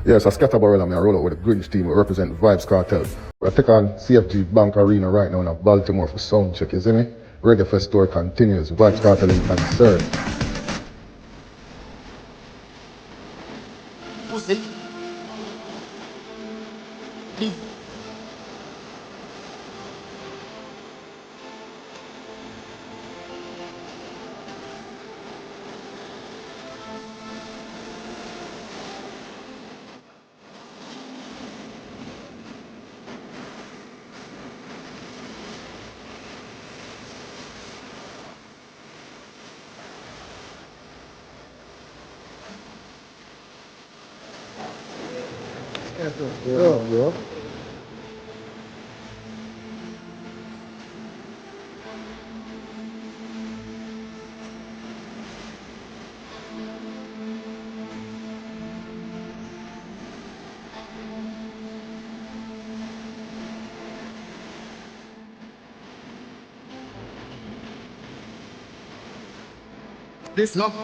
Yes, I Scatterborough and I roll out with the Grinch team who represent Vibes Cartel. I take on CFG Bank Arena right now in Baltimore for sound check, you see me? Reggae Fest tour continues. Vibes Cartel in concert. Pussy. Leave. Yeah, bro. This love.